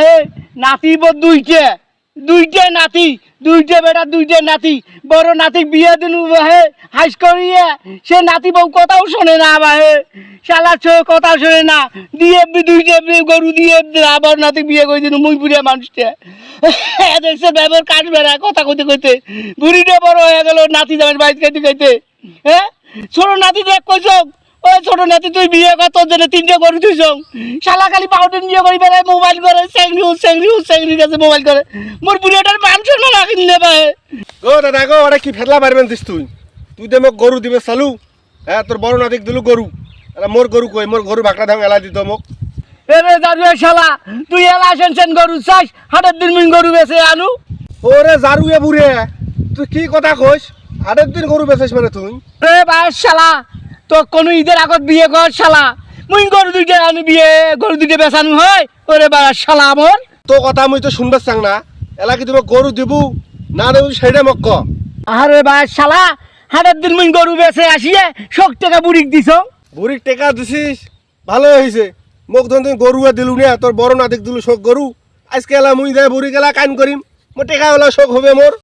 বাহে নাতি দুইটে দুইটে নাতি দুইটে বেটা দুইটে নাতি বড় নাতি বিয়ে দিলু বাহে হাইস করিয়ে সে নাতি বউ কথাও শোনে না বাহে শালা কথা শোনে না দিয়ে দুইটে গরু দিয়ে আবার নাতি বিয়ে করে দিল মুই বুড়িয়া মানুষটা দেখছে ব্যবহার কাটবে না কথা কইতে কইতে বুড়িটা বড় হয়ে গেল নাতি যাবেন বাইক খাইতে খাইতে হ্যাঁ ছোট নাতি দেখ কইস ওই ছোট নাতি তুই বিয়ে কর তোর জন্য তিনটে গরু তুইছ শালা খালি পাউডার নিয়ে করি বেড়ায় মোবাইল করে স্যাংরি কাছে মোবাইল করে মোর বুড়িটার মান শোনো না কিনলে পায় গো দাদা গো ওটা কি ফেতলা মারবেন দিস তুই তুই তো মোক গরু দিবে চালু হ্যাঁ তোর বড় নাতিক দিলু গরু মোর গরু কই মোর গরু বাকড়া ধাম এলা দিত মোক এরে দাদু শালা তুই এলা সেন গরু চাস হাটের দিন মিন গরু বেচে আনু ওরে জারুয়ে বুড়ে তুই কি কথা কইস হাটের দিন গরু বেচিস মানে তুই রে বাস শালা তো কোন ঈদের আগত বিয়ে কর শালা মুই গরু দুইটা আনু বিয়ে গরু দুইটা বেচানু হয় ওরে বাস শালা আমার তো কথা মুই তো শুনবে চাং না এলা কি তুমি গরু দিবু না দেবু সেইটা মোক ক আরে বাস শালা হাটের দিন মুই গরু বেচে আসিয়ে 100 টাকা বুড়িক দিছ বুড়িক টেকা দিছিস ভালো হয়েছে মোক ধন তুই গরুয়ে দিলু না তোর বড় নাতিক দিলু শোক গরু আজকে এলা মুই যাই বুড়ি গেলা কান করিম মোর টেকা হলো শোক হবে মোর